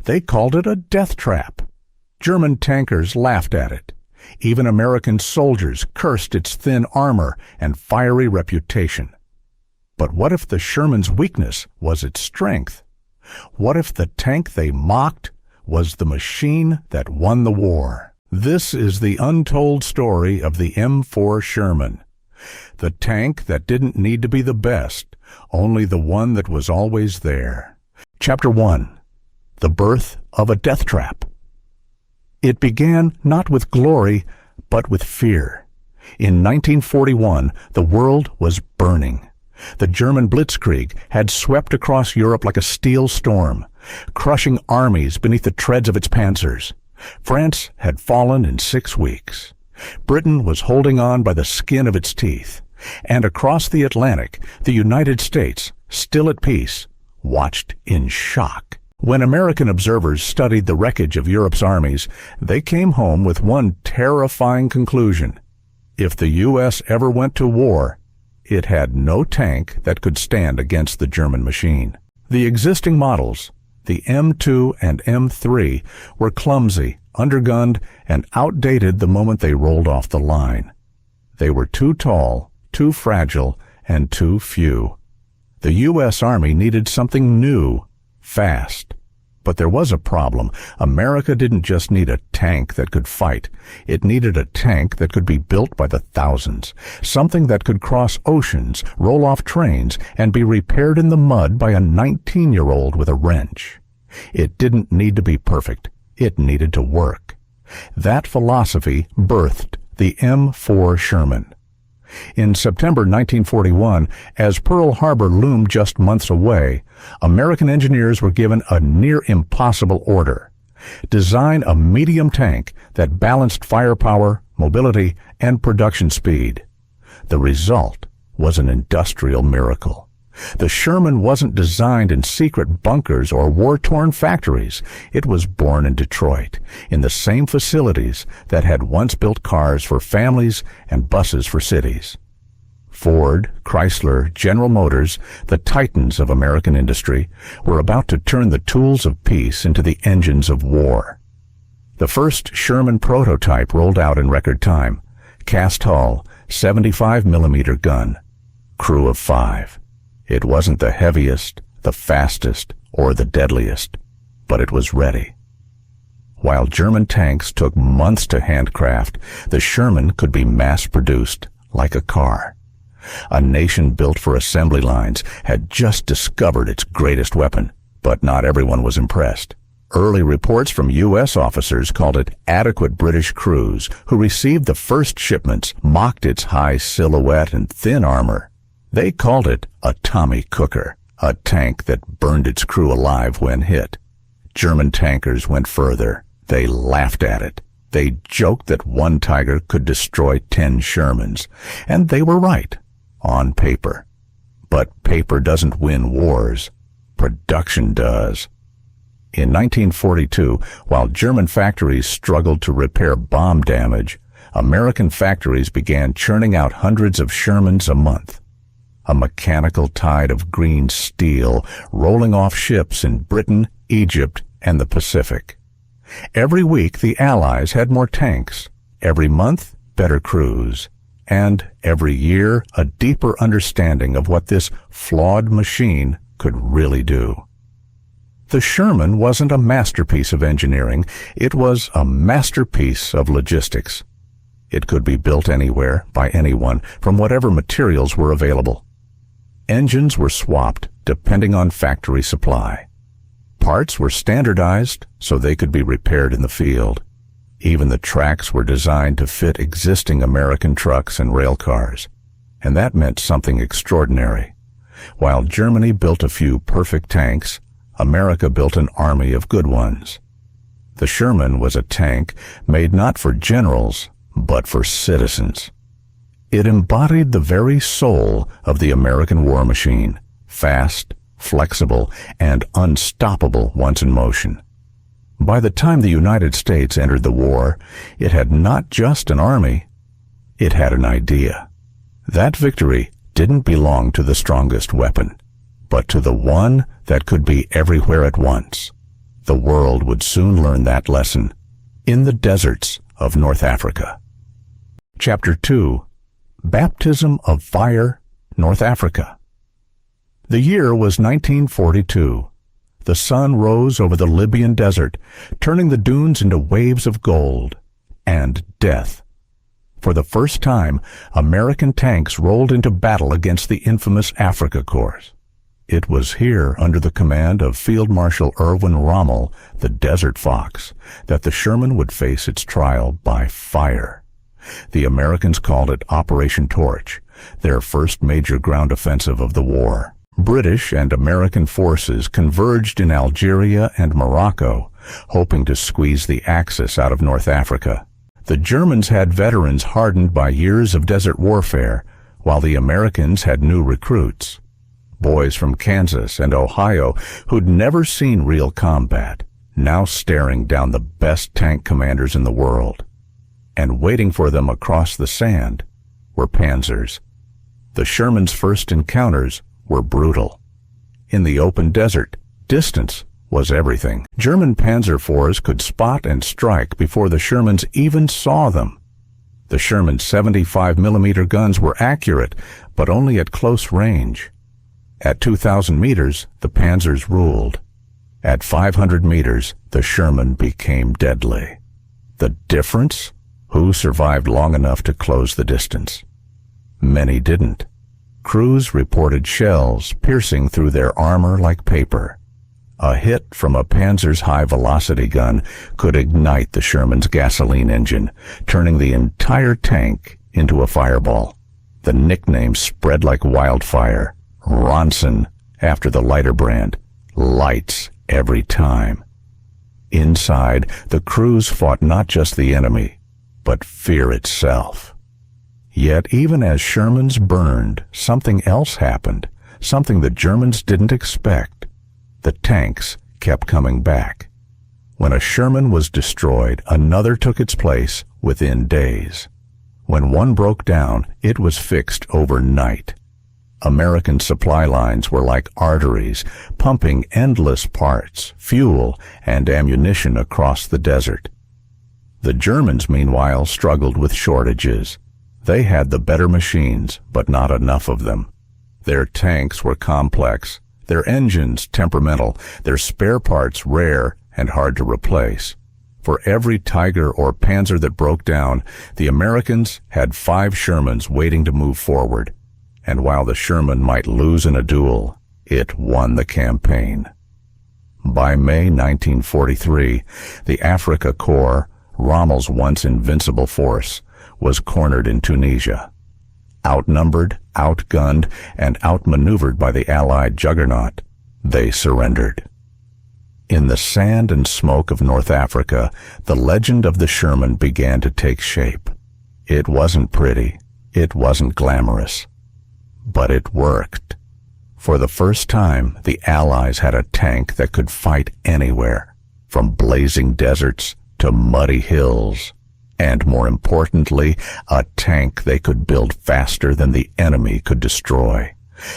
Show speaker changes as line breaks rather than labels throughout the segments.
They called it a death trap. German tankers laughed at it. Even American soldiers cursed its thin armor and fiery reputation. But what if the Sherman's weakness was its strength? What if the tank they mocked was the machine that won the war? This is the untold story of the M4 Sherman. The tank that didn't need to be the best, only the one that was always there. Chapter 1. The Birth of a Death Trap. It began not with glory, but with fear. In 1941, the world was burning. The German blitzkrieg had swept across Europe like a steel storm, crushing armies beneath the treads of its panzers. France had fallen in 6 weeks. Britain was holding on by the skin of its teeth. And across the Atlantic, the United States, still at peace, watched in shock. When American observers studied the wreckage of Europe's armies, they came home with one terrifying conclusion. If the U.S. ever went to war, it had no tank that could stand against the German machine. The existing models, the M2 and M3, were clumsy, undergunned, and outdated the moment they rolled off the line. They were too tall, too fragile, and too few. The U.S. Army needed something new, fast. But there was a problem. America didn't just need a tank that could fight. It needed a tank that could be built by the thousands. Something that could cross oceans, roll off trains, and be repaired in the mud by a 19-year-old with a wrench. It didn't need to be perfect. It needed to work. That philosophy birthed the M4 Sherman. In September 1941, as Pearl Harbor loomed just months away, American engineers were given a near-impossible order: design a medium tank that balanced firepower, mobility, and production speed. The result was an industrial miracle. The Sherman wasn't designed in secret bunkers or war-torn factories. It was born in Detroit, in the same facilities that had once built cars for families and buses for cities. Ford, Chrysler, General Motors, the titans of American industry, were about to turn the tools of peace into the engines of war. The first Sherman prototype rolled out in record time. Cast hull, 75mm gun. Crew of 5. It wasn't the heaviest, the fastest, or the deadliest, but it was ready. While German tanks took months to handcraft, the Sherman could be mass-produced like a car. A nation built for assembly lines had just discovered its greatest weapon, but not everyone was impressed. Early reports from U.S. officers called it adequate British crews who received the first shipments, mocked its high silhouette and thin armor. They called it a Tommy Cooker, a tank that burned its crew alive when hit. German tankers went further. They laughed at it. They joked that one Tiger could destroy 10 Shermans. And they were right, on paper. But paper doesn't win wars. Production does. In 1942, while German factories struggled to repair bomb damage, American factories began churning out hundreds of Shermans a month. A mechanical tide of green steel rolling off ships in Britain, Egypt, and the Pacific. Every week the Allies had more tanks, every month better crews, and every year a deeper understanding of what this flawed machine could really do. The Sherman wasn't a masterpiece of engineering, it was a masterpiece of logistics. It could be built anywhere, by anyone, from whatever materials were available. Engines were swapped depending on factory supply. Parts were standardized so they could be repaired in the field. Even the tracks were designed to fit existing American trucks and rail cars. And that meant something extraordinary. While Germany built a few perfect tanks, America built an army of good ones. The Sherman was a tank made not for generals, but for citizens. It embodied the very soul of the American war machine, fast, flexible, and unstoppable once in motion. By the time the United States entered the war, it had not just an army, it had an idea. That victory didn't belong to the strongest weapon, but to the one that could be everywhere at once. The world would soon learn that lesson in the deserts of North Africa. Chapter 2. Baptism of Fire, North Africa. The year was 1942. The sun rose over the Libyan desert, turning the dunes into waves of gold and death. For the first time, American tanks rolled into battle against the infamous Afrika Korps. It was here, under the command of Field Marshal Erwin Rommel, the Desert Fox, that the Sherman would face its trial by fire. The Americans called it Operation Torch, their first major ground offensive of the war. British and American forces converged in Algeria and Morocco, hoping to squeeze the Axis out of North Africa. The Germans had veterans hardened by years of desert warfare, while the Americans had new recruits. Boys from Kansas and Ohio who'd never seen real combat, now staring down the best tank commanders in the world. And waiting for them across the sand were panzers. The Sherman's first encounters were brutal. In the open desert, distance was everything. German Panzer IVs could spot and strike before the Shermans even saw them. The Sherman's 75mm guns were accurate, but only at close range. At 2,000 meters, the Panzers ruled. At 500 meters, the Sherman became deadly. The difference? Who survived long enough to close the distance? Many didn't. Crews reported shells piercing through their armor like paper. A hit from a Panzer's high-velocity gun could ignite the Sherman's gasoline engine, turning the entire tank into a fireball. The nickname spread like wildfire. Ronson, after the lighter brand, lights every time. Inside, the crews fought not just the enemy, but fear itself. Yet even as Shermans burned, something else happened, something the Germans didn't expect. The tanks kept coming back. When a Sherman was destroyed, another took its place within days. When one broke down, it was fixed overnight. American supply lines were like arteries, pumping endless parts, fuel, and ammunition across the desert. The Germans, meanwhile, struggled with shortages. They had the better machines, but not enough of them. Their tanks were complex, their engines temperamental, their spare parts rare and hard to replace. For every Tiger or Panzer that broke down, the Americans had 5 Shermans waiting to move forward. And while the Sherman might lose in a duel, it won the campaign. By May 1943, the Afrika Korps, Rommel's once invincible force, was cornered in Tunisia. Outnumbered, outgunned, and outmaneuvered by the Allied juggernaut, they surrendered. In the sand and smoke of North Africa, the legend of the Sherman began to take shape. It wasn't pretty, it wasn't glamorous. But it worked. For the first time, the Allies had a tank that could fight anywhere, from blazing deserts to muddy hills. And more importantly, a tank they could build faster than the enemy could destroy.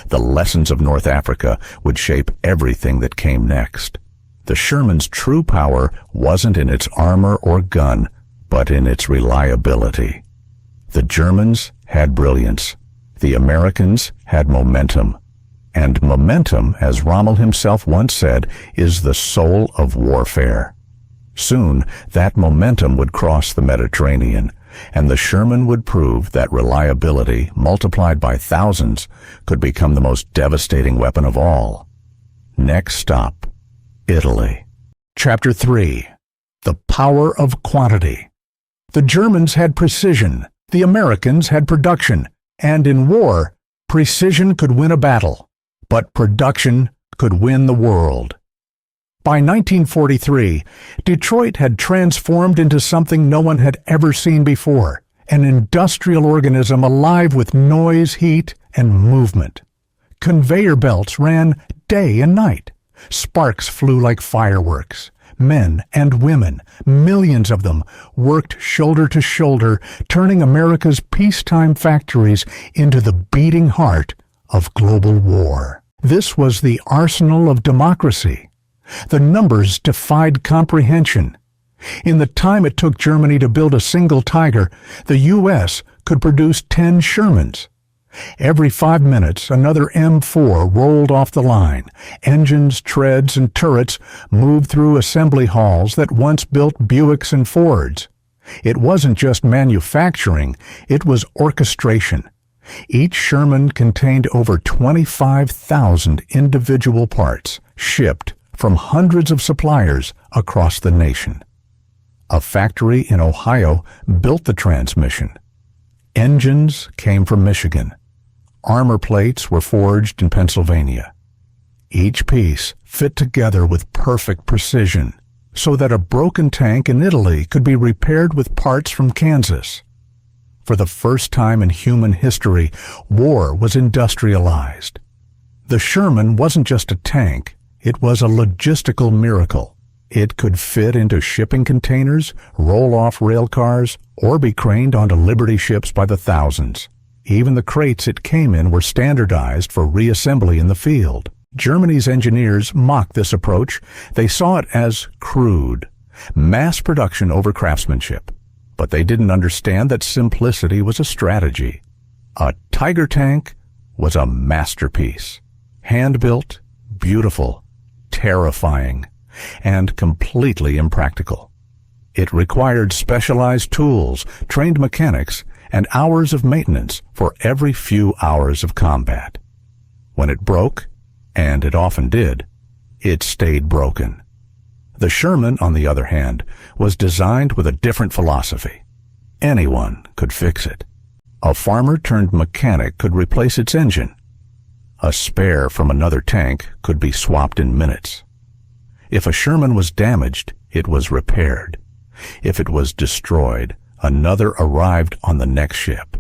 The lessons of North Africa would shape everything that came next. The Sherman's true power wasn't in its armor or gun, but in its reliability. The Germans had brilliance. The Americans had momentum. And momentum, as Rommel himself once said, is the soul of warfare. Soon, that momentum would cross the Mediterranean, and the Sherman would prove that reliability, multiplied by thousands, could become the most devastating weapon of all. Next stop, Italy. Chapter 3. The Power of Quantity. The Germans had precision, the Americans had production. And in war, precision could win a battle, but production could win the world. By 1943, Detroit had transformed into something no one had ever seen before, an industrial organism alive with noise, heat, and movement. Conveyor belts ran day and night. Sparks flew like fireworks. Men and women, millions of them, worked shoulder to shoulder, turning America's peacetime factories into the beating heart of global war. This was the arsenal of democracy. The numbers defied comprehension. In the time it took Germany to build a single Tiger, the U.S. could produce 10 Shermans. Every 5 minutes, another M4 rolled off the line. Engines, treads, and turrets moved through assembly halls that once built Buicks and Fords. It wasn't just manufacturing, it was orchestration. Each Sherman contained over 25,000 individual parts, shipped from hundreds of suppliers across the nation. A factory in Ohio built the transmission. Engines came from Michigan. Armor plates were forged in Pennsylvania. Each piece fit together with perfect precision, so that a broken tank in Italy could be repaired with parts from Kansas. For the first time in human history, war was industrialized. The Sherman wasn't just a tank, it was a logistical miracle. It could fit into shipping containers, roll off rail cars, or be craned onto Liberty ships by the thousands. Even the crates it came in were standardized for reassembly in the field. Germany's engineers mocked this approach. They saw it as crude, mass production over craftsmanship. But they didn't understand that simplicity was a strategy. A Tiger tank was a masterpiece. Hand-built, beautiful, terrifying, and completely impractical. It required specialized tools, trained mechanics, and hours of maintenance for every few hours of combat. When it broke, and it often did, it stayed broken. The Sherman, on the other hand, was designed with a different philosophy. Anyone could fix it. A farmer-turned-mechanic could replace its engine. A spare from another tank could be swapped in minutes. If a Sherman was damaged, it was repaired. If it was destroyed, another arrived on the next ship.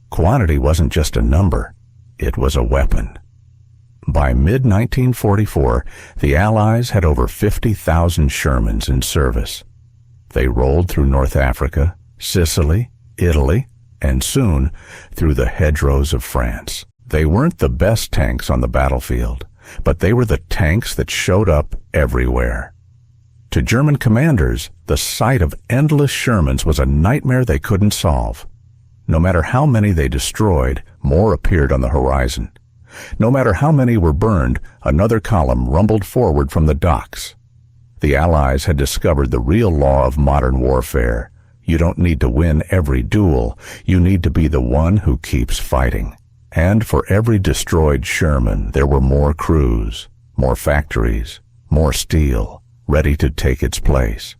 Quantity wasn't just a number, it was a weapon. By mid-1944, the Allies had over 50,000 Shermans in service. They rolled through North Africa, Sicily, Italy, and soon through the hedgerows of France. They weren't the best tanks on the battlefield, but they were the tanks that showed up everywhere. To German commanders, the sight of endless Shermans was a nightmare they couldn't solve. No matter how many they destroyed, more appeared on the horizon. No matter how many were burned, another column rumbled forward from the docks. The Allies had discovered the real law of modern warfare. You don't need to win every duel, you need to be the one who keeps fighting. And for every destroyed Sherman, there were more crews, more factories, more steel, ready to take its place.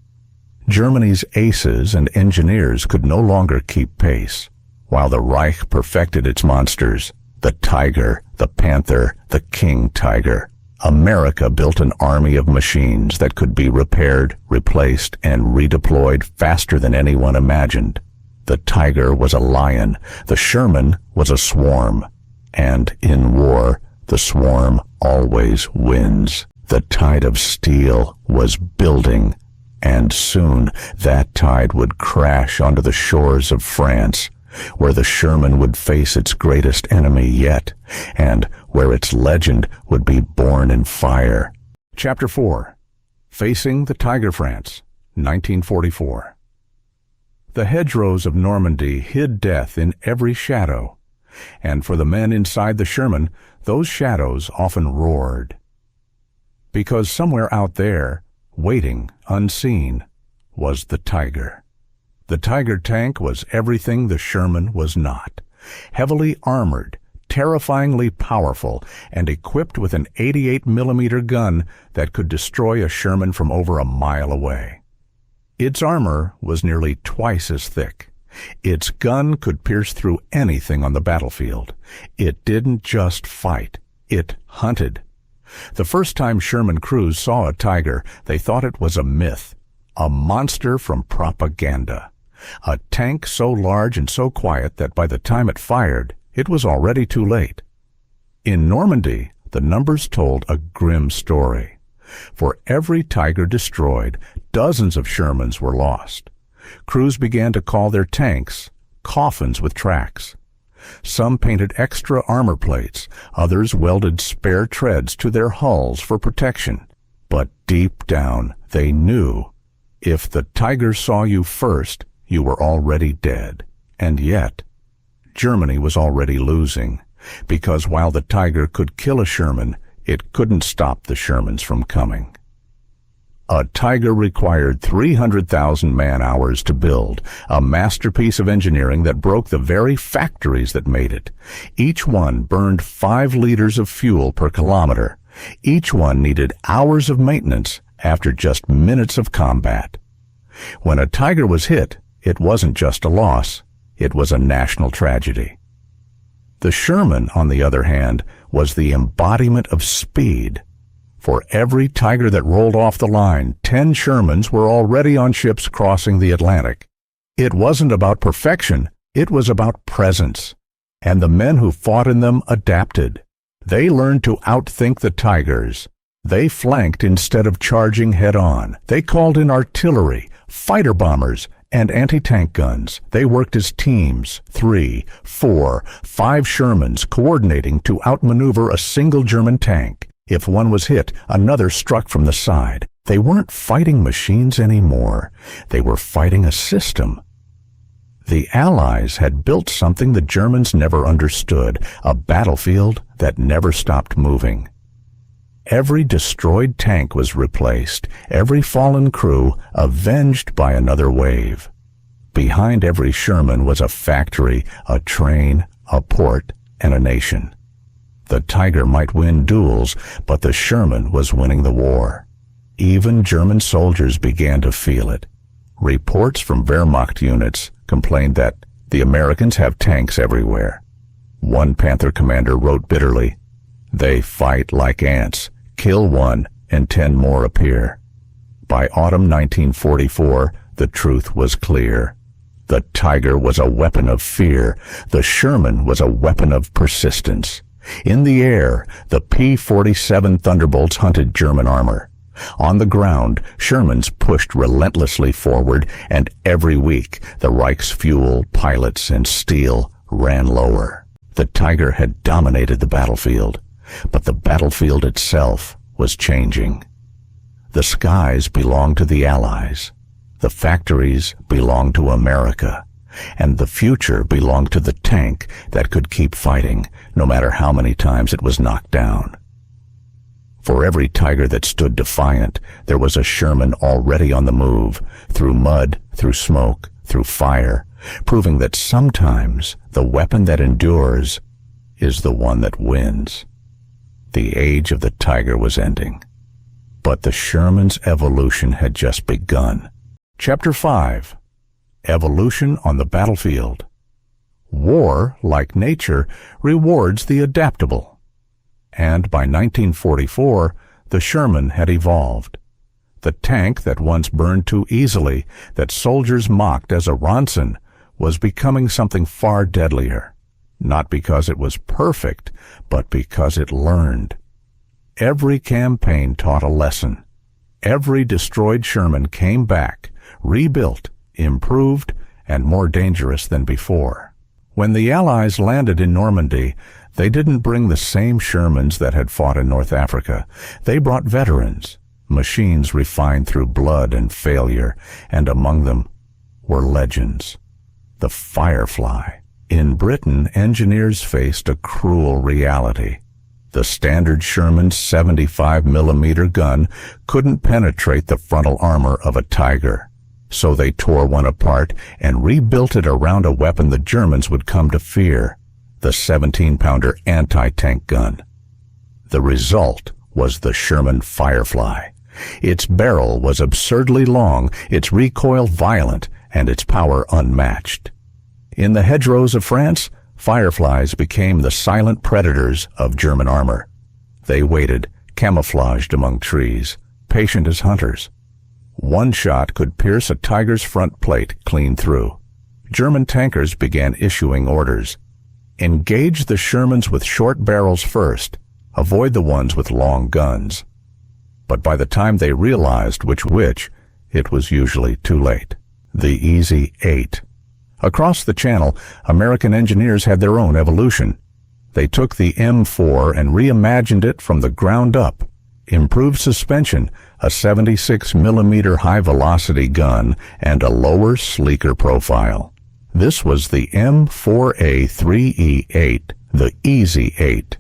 Germany's aces and engineers could no longer keep pace. While the Reich perfected its monsters, the Tiger, the Panther, the King Tiger, America built an army of machines that could be repaired, replaced, and redeployed faster than anyone imagined. The Tiger was a lion, the Sherman was a swarm. And in war, the swarm always wins. The tide of steel was building, and soon that tide would crash onto the shores of France, where the Sherman would face its greatest enemy yet, and where its legend would be born in fire. Chapter 4. Facing the Tiger France, 1944. The hedgerows of Normandy hid death in every shadow, and for the men inside the Sherman, those shadows often roared. Because somewhere out there, waiting, unseen, was the Tiger. The Tiger tank was everything the Sherman was not. Heavily armored, terrifyingly powerful, and equipped with an 88mm gun that could destroy a Sherman from over a mile away. Its armor was nearly twice as thick. Its gun could pierce through anything on the battlefield. It didn't just fight, it hunted. The first time Sherman crews saw a Tiger, they thought it was a myth, a monster from propaganda. A tank so large and so quiet that by the time it fired, it was already too late. In Normandy, the numbers told a grim story. For every Tiger destroyed, dozens of Shermans were lost. Crews began to call their tanks coffins with tracks. Some painted extra armor plates, others welded spare treads to their hulls for protection. But deep down, they knew if the Tiger saw you first, you were already dead. And yet, Germany was already losing, because while the Tiger could kill a Sherman, it couldn't stop the Shermans from coming. A Tiger required 300,000 man-hours to build, a masterpiece of engineering that broke the very factories that made it. Each one burned 5 liters of fuel per kilometer. Each one needed hours of maintenance after just minutes of combat. When a Tiger was hit, it wasn't just a loss, it was a national tragedy. The Sherman, on the other hand, was the embodiment of speed. For every Tiger that rolled off the line, 10 Shermans were already on ships crossing the Atlantic. It wasn't about perfection, it was about presence. And the men who fought in them adapted. They learned to outthink the Tigers. They flanked instead of charging head-on. They called in artillery, fighter bombers, and anti-tank guns. They worked as teams, 3, 4, 5 Shermans coordinating to outmaneuver a single German tank. If one was hit, another struck from the side. They weren't fighting machines anymore. They were fighting a system. The Allies had built something the Germans never understood, a battlefield that never stopped moving. Every destroyed tank was replaced, every fallen crew avenged by another wave. Behind every Sherman was a factory, a train, a port, and a nation. The Tiger might win duels, but the Sherman was winning the war. Even German soldiers began to feel it. Reports from Wehrmacht units complained that the Americans have tanks everywhere. One Panther commander wrote bitterly, "They fight like ants, kill one, and 10 more appear." By autumn 1944, the truth was clear. The Tiger was a weapon of fear. The Sherman was a weapon of persistence. In the air, the P-47 Thunderbolts hunted German armor. On the ground, Shermans pushed relentlessly forward, and every week the Reich's fuel, pilots, and steel ran lower. The Tiger had dominated the battlefield, but the battlefield itself was changing. The skies belonged to the Allies. The factories belonged to America. And the future belonged to the tank that could keep fighting, no matter how many times it was knocked down. For every Tiger that stood defiant, there was a Sherman already on the move, through mud, through smoke, through fire, proving that sometimes the weapon that endures is the one that wins. The age of the Tiger was ending, but the Sherman's evolution had just begun. Chapter 5. Evolution on the battlefield. War, like nature, rewards the adaptable. And by 1944, the Sherman had evolved. The tank that once burned too easily, that soldiers mocked as a Ronson, was becoming something far deadlier. Not because it was perfect, but because it learned. Every campaign taught a lesson. Every destroyed Sherman came back, rebuilt, improved, and more dangerous than before. When the Allies landed in Normandy, they didn't bring the same Shermans that had fought in North Africa. They brought veterans, machines refined through blood and failure, and among them were legends. The Firefly. In Britain, engineers faced a cruel reality. The standard Sherman's 75mm gun couldn't penetrate the frontal armor of a Tiger. So they tore one apart and rebuilt it around a weapon the Germans would come to fear, the 17-pounder anti-tank gun. The result was the Sherman Firefly. Its barrel was absurdly long, its recoil violent, and its power unmatched. In the hedgerows of France, Fireflies became the silent predators of German armor. They waited, camouflaged among trees, patient as hunters. One shot could pierce a Tiger's front plate clean through. German tankers began issuing orders. Engage the Shermans with short barrels first. Avoid the ones with long guns. But by the time they realized which, it was usually too late. The easy 8. Across the Channel, American engineers had their own evolution. They took the M4 and reimagined it from the ground up. improved suspension, a 76mm high-velocity gun, and a lower, sleeker profile. This was the M4A3E8, the Easy 8.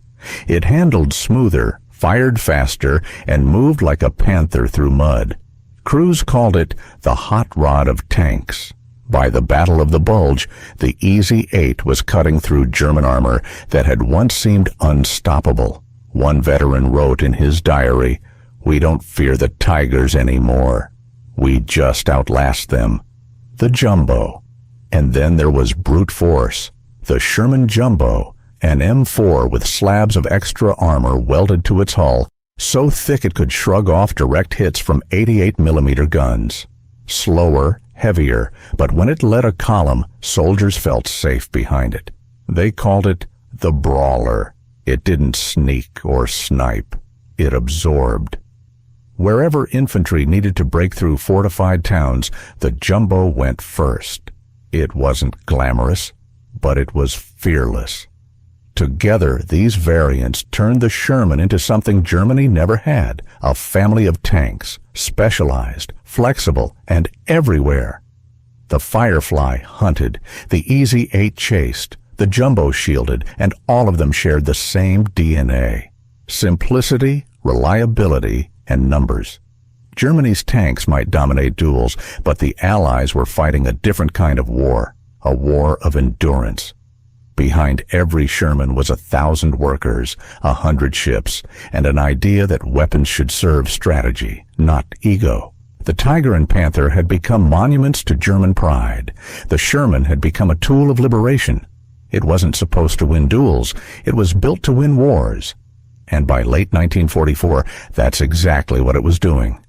It handled smoother, fired faster, and moved like a panther through mud. Crews called it the hot rod of tanks. By the Battle of the Bulge, the Easy 8 was cutting through German armor that had once seemed unstoppable. One veteran wrote in his diary, "We don't fear the Tigers anymore. We just outlast them." The Jumbo. And then there was brute force. The Sherman Jumbo, an M4 with slabs of extra armor welded to its hull, so thick it could shrug off direct hits from 88mm guns. Slower, heavier, but when it led a column, soldiers felt safe behind it. They called it the Brawler. It didn't sneak or snipe. It absorbed. Wherever infantry needed to break through fortified towns, the Jumbo went first. It wasn't glamorous, but it was fearless. Together, these variants turned the Sherman into something Germany never had, a family of tanks, specialized, flexible, and everywhere. The Firefly hunted, the Easy 8 chased, the Jumbo shielded, and all of them shared the same DNA: simplicity, reliability, and numbers. Germany's tanks might dominate duels, but the Allies were fighting a different kind of war, a war of endurance. Behind every Sherman was 1,000 workers, 100 ships, and an idea that weapons should serve strategy, not ego. The Tiger and Panther had become monuments to German pride. The Sherman had become a tool of liberation. It wasn't supposed to win duels. It was built to win wars. And by late 1944, that's exactly what it was doing.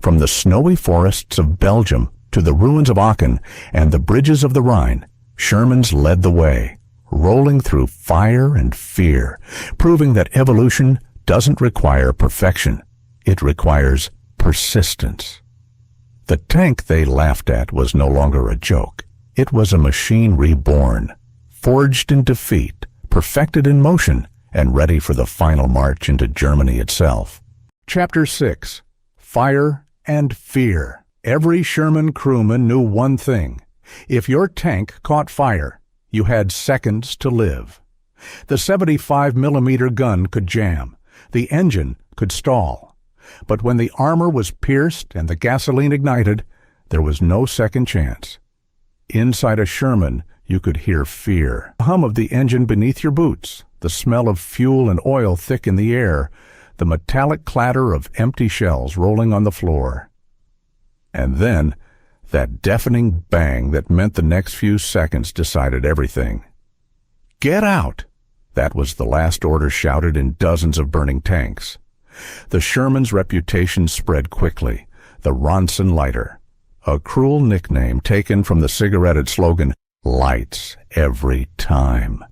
From the snowy forests of Belgium to the ruins of Aachen and the bridges of the Rhine, Shermans led the way, rolling through fire and fear, proving that evolution doesn't require perfection. It requires persistence. The tank they laughed at was no longer a joke. It was a machine reborn, forged in defeat, perfected in motion, and ready for the final march into Germany itself. Chapter 6. Fire and Fear. Every Sherman crewman knew one thing. If your tank caught fire, you had seconds to live. The 75mm gun could jam. The engine could stall. But when the armor was pierced and the gasoline ignited, there was no second chance. Inside a Sherman, you could hear fear. The hum of the engine beneath your boots, the smell of fuel and oil thick in the air, the metallic clatter of empty shells rolling on the floor. And then, that deafening bang that meant the next few seconds decided everything. Get out! That was the last order shouted in dozens of burning tanks. The Sherman's reputation spread quickly, the Ronson lighter, a cruel nickname taken from the cigarette slogan, "Lights every time."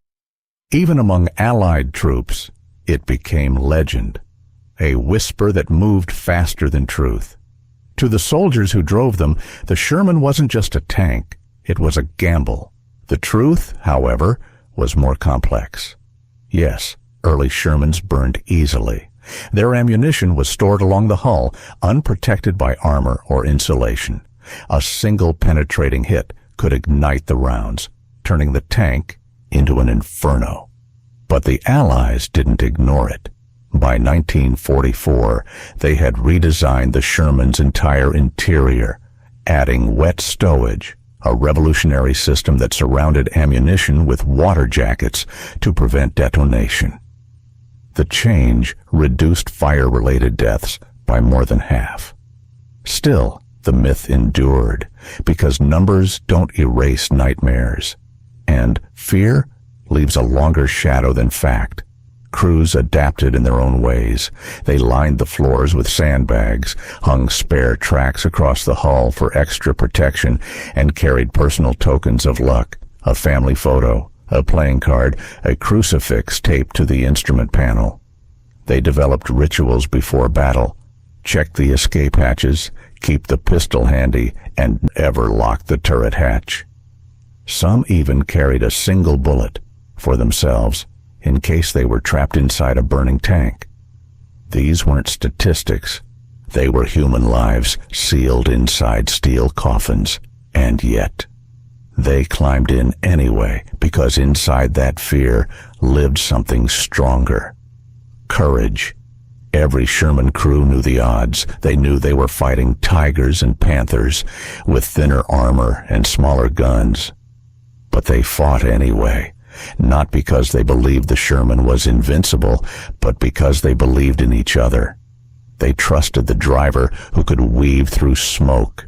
Even among Allied troops, it became legend, a whisper that moved faster than truth. To the soldiers who drove them, the Sherman wasn't just a tank, it was a gamble. The truth, however, was more complex. Yes, early Shermans burned easily. Their ammunition was stored along the hull, unprotected by armor or insulation. A single penetrating hit could ignite the rounds, turning the tank into an inferno. But the Allies didn't ignore it. By 1944, they had redesigned the Sherman's entire interior, adding wet stowage, a revolutionary system that surrounded ammunition with water jackets to prevent detonation. The change reduced fire-related deaths by more than half. Still, the myth endured, because numbers don't erase nightmares, and fear leaves a longer shadow than fact. Crews adapted in their own ways. They lined the floors with sandbags, hung spare tracks across the hull for extra protection, and carried personal tokens of luck, a family photo, a playing card, a crucifix taped to the instrument panel. They developed rituals before battle, checked the escape hatches, keep the pistol handy, and never lock the turret hatch. Some even carried a single bullet for themselves, in case they were trapped inside a burning tank. These weren't statistics. They were human lives sealed inside steel coffins. And yet, they climbed in anyway, because inside that fear lived something stronger. Courage. Every Sherman crew knew the odds. They knew they were fighting tigers and panthers with thinner armor and smaller guns. But they fought anyway, not because they believed the Sherman was invincible, but because they believed in each other. They trusted the driver who could weave through smoke,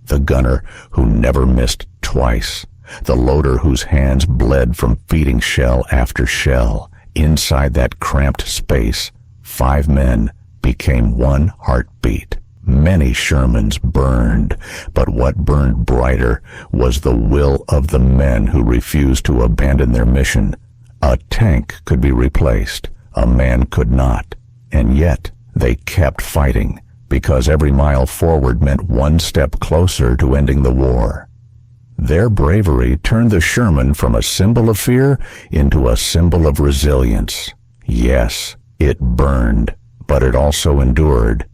the gunner who never missed twice, the loader whose hands bled from feeding shell after shell. Inside that cramped space, 5 men became one heartbeat. Many Shermans burned, but what burned brighter was the will of the men who refused to abandon their mission. A tank could be replaced, a man could not, and yet they kept fighting, because every mile forward meant one step closer to ending the war. Their bravery turned the Sherman from a symbol of fear into a symbol of resilience. Yes, it burned, but it also endured.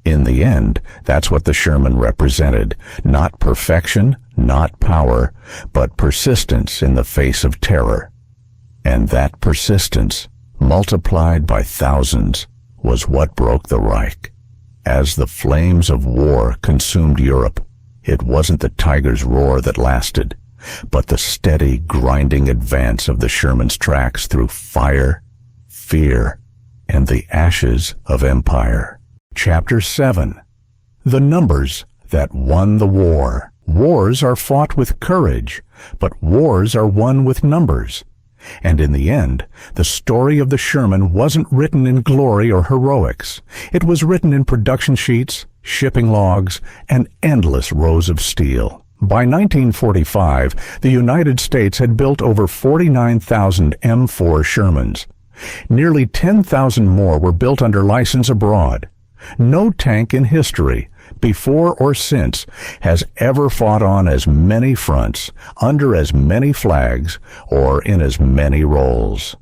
In the end, that's what the Sherman represented. Not perfection, not power, but persistence in the face of terror. And that persistence, multiplied by thousands, was what broke the Reich. As the flames of war consumed Europe, it wasn't the tiger's roar that lasted, but the steady, grinding advance of the Sherman's tracks through fire, fear, and the ashes of empire. Chapter 7. The numbers that won the war. Wars are fought with courage, but wars are won with numbers. And in the end, the story of the Sherman wasn't written in glory or heroics. It was written in production sheets, shipping logs, and endless rows of steel. By 1945, the United States had built over 49,000 M4 Shermans. Nearly 10,000 more were built under license abroad. No tank in history, before or since, has ever fought on as many fronts, under as many flags, or in as many roles.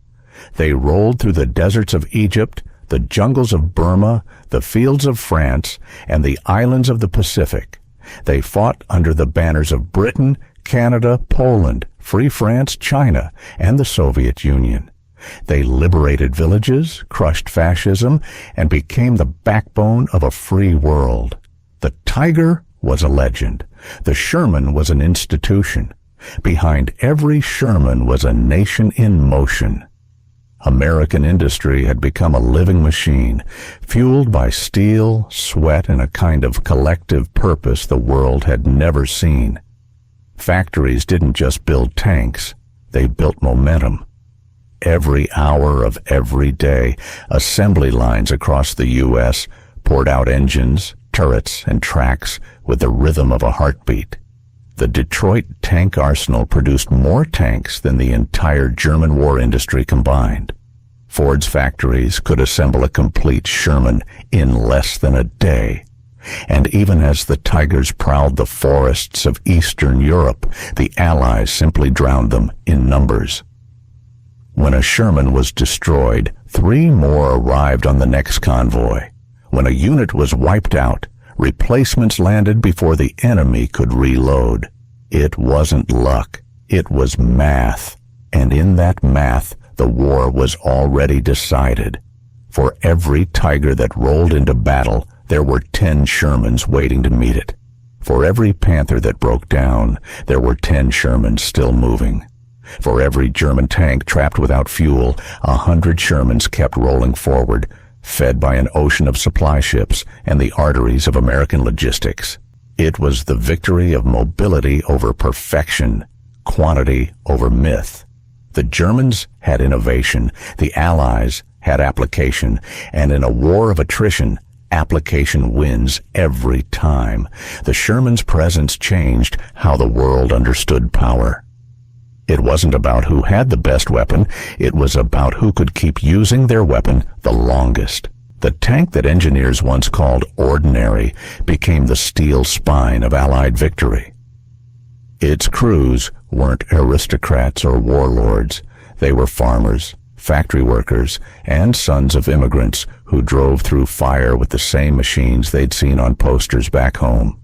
They rolled through the deserts of Egypt, the jungles of Burma, the fields of France, and the islands of the Pacific. They fought under the banners of Britain, Canada, Poland, Free France, China, and the Soviet Union. They liberated villages, crushed fascism, and became the backbone of a free world. The Tiger was a legend. The Sherman was an institution. Behind every Sherman was a nation in motion. American industry had become a living machine, fueled by steel, sweat, and a kind of collective purpose the world had never seen. Factories didn't just build tanks, they built momentum. Every hour of every day, assembly lines across the U.S. poured out engines, turrets, and tracks with the rhythm of a heartbeat. The Detroit tank arsenal produced more tanks than the entire German war industry combined. Ford's factories could assemble a complete Sherman in less than a day. And even as the Tigers prowled the forests of Eastern Europe, the Allies simply drowned them in numbers. When a Sherman was destroyed, 3 more arrived on the next convoy. When a unit was wiped out, replacements landed before the enemy could reload. It wasn't luck, it was math. And in that math, the war was already decided. For every Tiger that rolled into battle, there were 10 Shermans waiting to meet it. For every Panther that broke down, there were 10 Shermans still moving. For every German tank trapped without fuel, 100 Shermans kept rolling forward, fed by an ocean of supply ships and the arteries of American logistics. It was the victory of mobility over perfection, quantity over myth. The Germans had innovation, the Allies had application, and in a war of attrition, application wins every time. The Sherman's presence changed how the world understood power. It wasn't about who had the best weapon, it was about who could keep using their weapon the longest. The tank that engineers once called ordinary became the steel spine of Allied victory. Its crews weren't aristocrats or warlords. They were farmers, factory workers, and sons of immigrants who drove through fire with the same machines they'd seen on posters back home.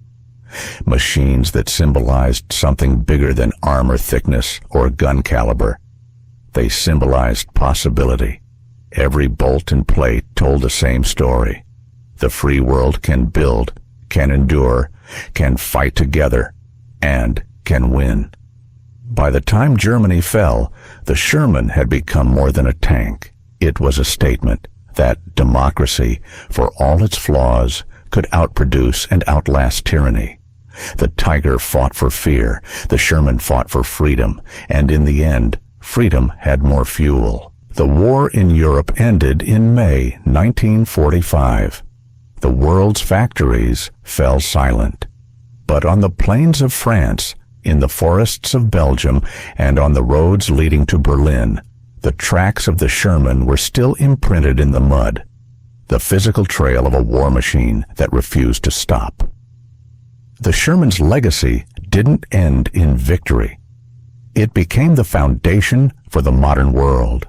Machines that symbolized something bigger than armor thickness or gun caliber. They symbolized possibility. Every bolt and plate told the same story. The free world can build, can endure, can fight together, and can win. By the time Germany fell, the Sherman had become more than a tank. It was a statement that democracy, for all its flaws, could outproduce and outlast tyranny. The Tiger fought for fear, the Sherman fought for freedom, and in the end, freedom had more fuel. The war in Europe ended in May 1945. The world's factories fell silent. But on the plains of France, in the forests of Belgium, and on the roads leading to Berlin, the tracks of the Sherman were still imprinted in the mud, the physical trail of a war machine that refused to stop. The Sherman's legacy didn't end in victory. It became the foundation for the modern world.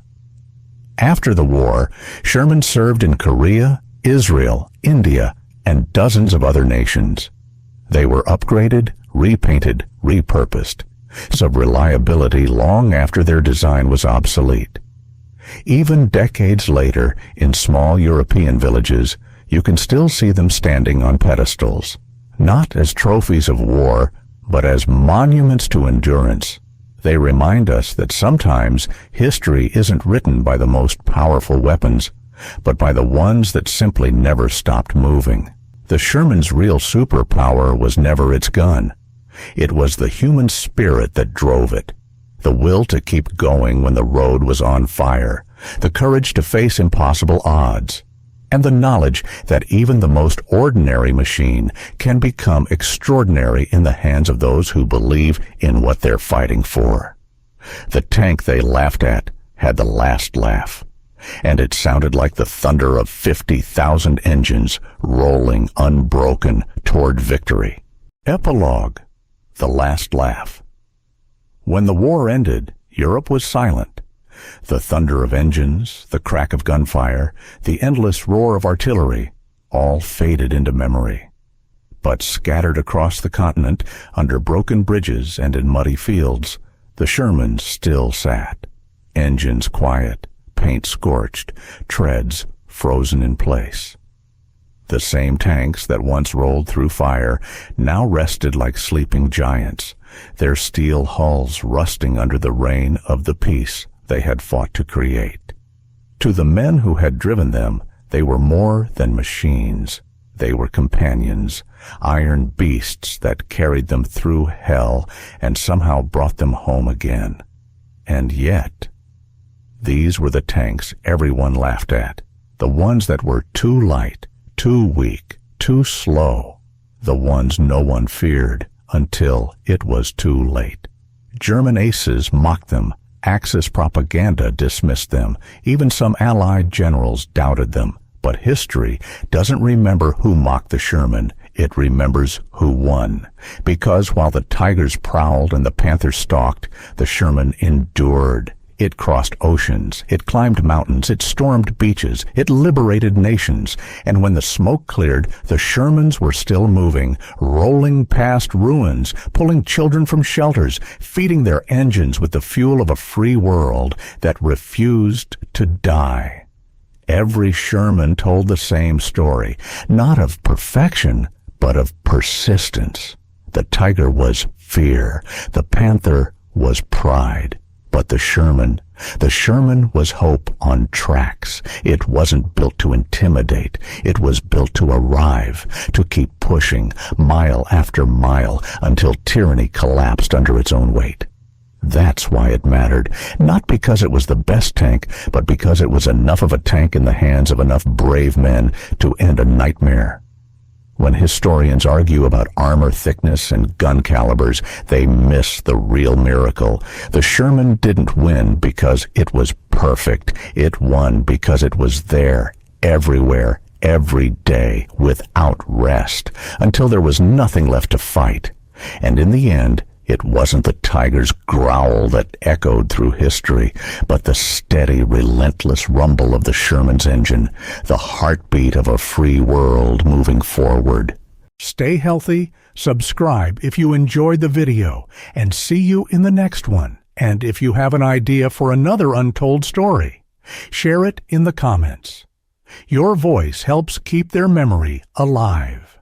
After the war, Sherman served in Korea, Israel, India, and dozens of other nations. They were upgraded, repainted, repurposed, of reliability long after their design was obsolete. Even decades later, in small European villages, you can still see them standing on pedestals, not as trophies of war, but as monuments to endurance. They remind us that sometimes history isn't written by the most powerful weapons, but by the ones that simply never stopped moving. The Sherman's real superpower was never its gun. It was the human spirit that drove it, the will to keep going when the road was on fire, the courage to face impossible odds, and the knowledge that even the most ordinary machine can become extraordinary in the hands of those who believe in what they're fighting for. The tank they laughed at had the last laugh, and it sounded like the thunder of 50,000 engines rolling unbroken toward victory. Epilogue: The Last Laugh. When the war ended, Europe was silent. The thunder of engines, the crack of gunfire, the endless roar of artillery, all faded into memory. But scattered across the continent, under broken bridges and in muddy fields, the Sherman still sat. Engines quiet, paint scorched, treads frozen in place. The same tanks that once rolled through fire now rested like sleeping giants, their steel hulls rusting under the rain of the peace they had fought to create. To the men who had driven them, they were more than machines. They were companions, iron beasts that carried them through hell and somehow brought them home again. And yet, these were the tanks everyone laughed at, the ones that were too light, too weak, too slow, the ones no one feared until it was too late. German aces mocked them, Axis propaganda dismissed them, even some Allied generals doubted them. But history doesn't remember who mocked the Sherman, it remembers who won. Because while the Tigers prowled and the Panthers stalked, the Sherman endured. It crossed oceans, it climbed mountains, it stormed beaches, it liberated nations. And when the smoke cleared, the Shermans were still moving, rolling past ruins, pulling children from shelters, feeding their engines with the fuel of a free world that refused to die. Every Sherman told the same story, not of perfection, but of persistence. The Tiger was fear, the Panther was pride. But the Sherman was hope on tracks. It wasn't built to intimidate. It was built to arrive, to keep pushing, mile after mile, until tyranny collapsed under its own weight. That's why it mattered, not because it was the best tank, but because it was enough of a tank in the hands of enough brave men to end a nightmare. When historians argue about armor thickness and gun calibers, they miss the real miracle. The Sherman didn't win because it was perfect. It won because it was there, everywhere, every day, without rest, until there was nothing left to fight. And in the end, It wasn't the tiger's growl that echoed through history, but the steady, relentless rumble of the Sherman's engine, the heartbeat of a free world moving forward. Stay healthy, subscribe if you enjoyed the video, and see you in the next one. And if you have an idea for another untold story, share it in the comments. Your voice helps keep their memory alive.